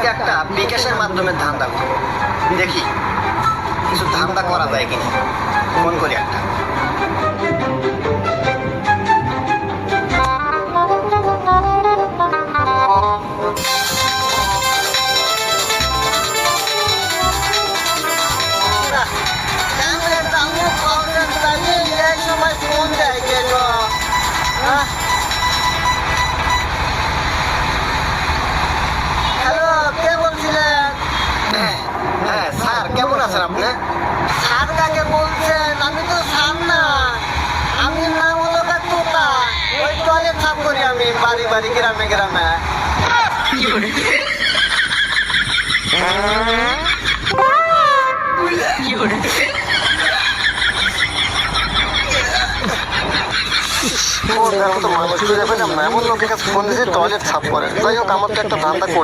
আজকে একটা বিকাশের মাধ্যমে ধান্দা করব, দেখি কিছু ধান্দা করা যায় কিনা। ফোন করি একটা। হ্যালো, কে বলছিলেন? হ্যাঁ স্যার, কেমন আছেন আপনি? স্যার কাকে বলছেন? আমি তো স্যার না, আমি নাম হলো তোতা। ওই টয়লেট সাফ করি আমি বাড়ি বাড়ি, গ্রামে গ্রামে। মানুষ খুঁজে পেলাম না, এমন লোকের কাছে ফোন দিয়েছে টয়লেট সাফ করে। যাই হোক, আমার তো একটা ধান্দা